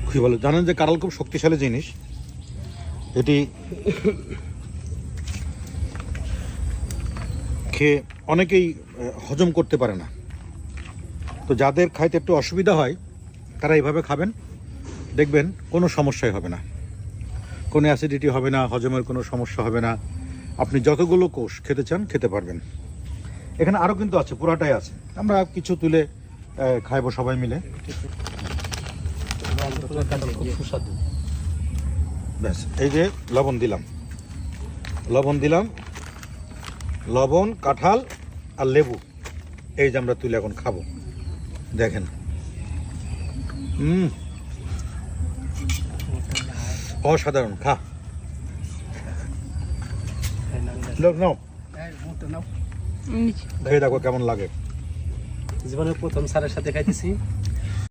খুবই ভালো। জানেন যে কাঁঠাল খুব শক্তিশালী জিনিস, এটি খেয়ে অনেকেই হজম করতে পারে না। তো যাদের খাইতে একটু অসুবিধা হয় তারা এইভাবে খাবেন, দেখবেন কোনো সমস্যাই হবে না, কোনো অ্যাসিডিটি হবে না, হজমের কোনো সমস্যা হবে না। আপনি যতগুলো কোষ খেতে চান খেতে পারবেন। এখানে আরও কিন্তু আছে, পুরাটাই আছে। আমরা কিছু তুলে খাইবো সবাই মিলে। ব্যাস, এই যে লবণ দিলাম, লবণ, কাঁঠাল আর লেবু, এই যে আমরা তুলে এখন খাবো। দেখেন, অসাধারণ। খা, নাও খেয়ে দেখো কেমন লাগে। জীবনের প্রথম স্যারের সাথে খাইতেছি।